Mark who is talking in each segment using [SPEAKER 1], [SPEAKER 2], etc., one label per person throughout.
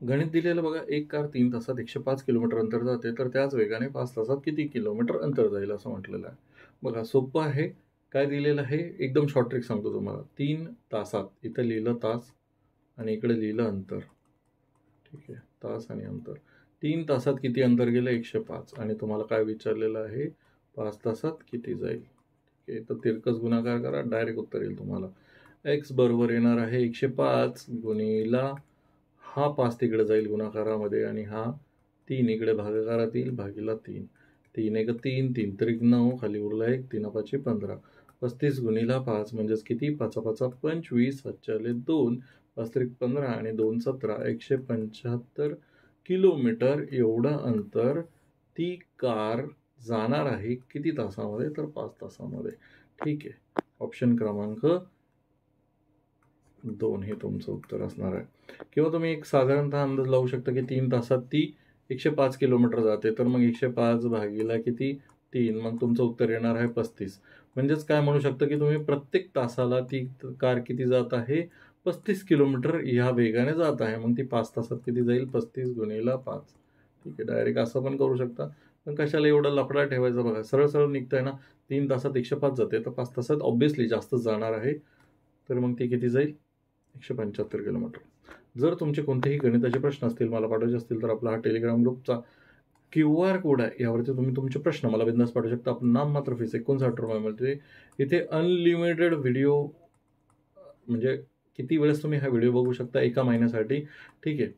[SPEAKER 1] गणित दिलेलं बघा, एक कार 3 तासात 105 किलोमीटर अंतर जाते, तर त्याच वेगाने 5 तासात किती किलोमीटर अंतर जाईल असं म्हटलेलं आहे. बघा सोपं आहे. काय दिलेलं आहे? एकदम शॉर्ट ट्रिक सांगतो तुम्हाला. 3 तासात इथं लिहिलं तास आणि इकडे लिहिलं अंतर. ठीक आहे. तास आणि अंतर. 3 तासात किती अंतर गेलं? 105 आणि तुम्हाला काय विचारलेलं आहे? 5 तासात किती जाईल? ठीक आहे. तर तिरकस गुणाकार करा, डायरेक्ट उत्तर येईल तुम्हाला. x बरोबर येणार आहे 105 गुणिला हा 5 तिकडे जाईल गुणाकारामध्ये आणि हा 3 इकडे भागाकारात येईल भागीला 3. 3 एक 3, 3 त्रिक 9, खाली उरला 1, 3 पाची 15. 35 गुणिला 5 म्हणजेच किती? 5 पाचा 25, 7 2, 5 त्रिक 15 आणि 2 17, 175 किलोमीटर एवढं अंतर ती कार जाणार आहे किती तासामध्ये? तर 5 तासामध्ये. ठीक आहे. ऑप्शन क्रमांक 2 हे तुमचं उत्तर असणार आहे. किंवा तुम्ही एक साधारणतः अंदाज लावू शकता की 3 तासात ती 105 किलोमीटर जाते, तर मग 105 भागीला किती? 3, मग तुमचं उत्तर येणार आहे 35. म्हणजेच काय म्हणू शकता की तुम्ही प्रत्येक तासाला ती कार किती जात आहे? 35 किलोमीटर ह्या वेगाने जात आहे. मग ती 5 तासात किती जाईल? 35 गुणिला 5. ठीक आहे. डायरेक्ट असं पण करू शकता. पण कशाला एवढा लफडा ठेवायचा बघा. सरळ-सरळ निघतंय ना. 3 तासात 105 जाते, तर 5 तासात ऑब्व्हियसली जास्तच जाणार आहे. तर मग ती किती जाईल? 175 किलोमीटर. जर तुमचे कोणतेही गणिताचे प्रश्न असतील, मला पाठवायचे असतील, तर आपला हा टेलिग्राम ग्रुपचा QR कोड आहे. यावरती तुम्ही तुमचे प्रश्न मला बिनधास्त पाठवू शकता. आपण नाममात्र फीस ₹59 मिळते. इथे अनलिमिटेड व्हिडिओ म्हणजे किती वेळेस तुम्ही हा व्हिडिओ बघू शकता एका महिन्यासाठी. ठीक आहे.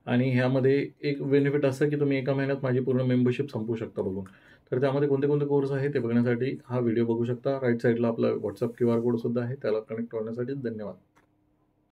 [SPEAKER 1] आणि ह्यामध्ये एक बेनिफिट असं की तुम्ही एका महिन्यात माझी पूर्ण मेंबरशिप संपवू शकता बघून. तर त्यामध्ये कोणते कोणते कोर्स आहे ते बघण्यासाठी हा व्हिडिओ बघू शकता. राईट साईडला आपला WhatsApp QR कोड सुद्धा आहे. त्याला कनेक्ट होण्यासाठी धन्यवाद.